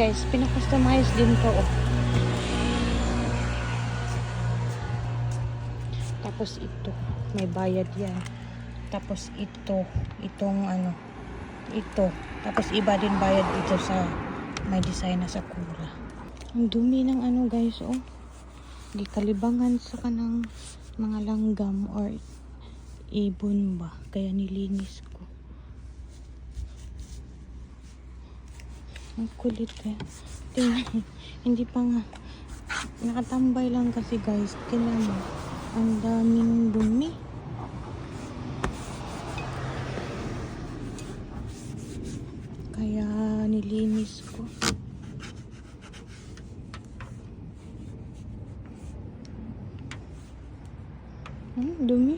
guys, pinakustomize din to. Oh. Tapos ito, may bayad yan. Tapos itong ano, ito. Tapos iba din bayad dito sa may design na sakura. Ang dumi ng ano guys, oh. Gikalibangan sa kanang mga langgam or ibon ba. Kaya nilinis ko. Ang kulit eh. Tingnan, hindi pa nga. Nakatambay lang kasi guys. Tingnan mo. Ang daming dumi. Kaya nilinis ko. Dumi.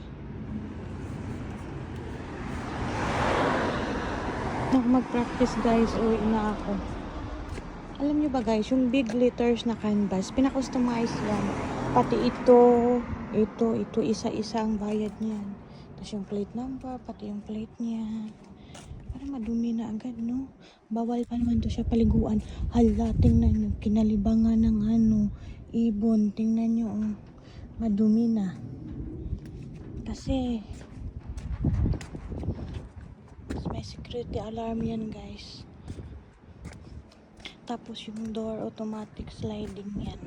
Mag-practice guys, uwi na ako. Alam nyo ba guys, yung big letters na canvas, pinakustomize yan. Pati ito, isa-isa ang bayad niyan. Tapos yung plate number, pati yung plate niya. Para madumi na agad, no? Bawal pa naman to siya paliguan. Hala, tingnan nyo, kinalibangan ng ano, ibon. Tingnan nyo, madumi na. Kasi may security alarm yan guys. Tapos yung door automatic sliding yan.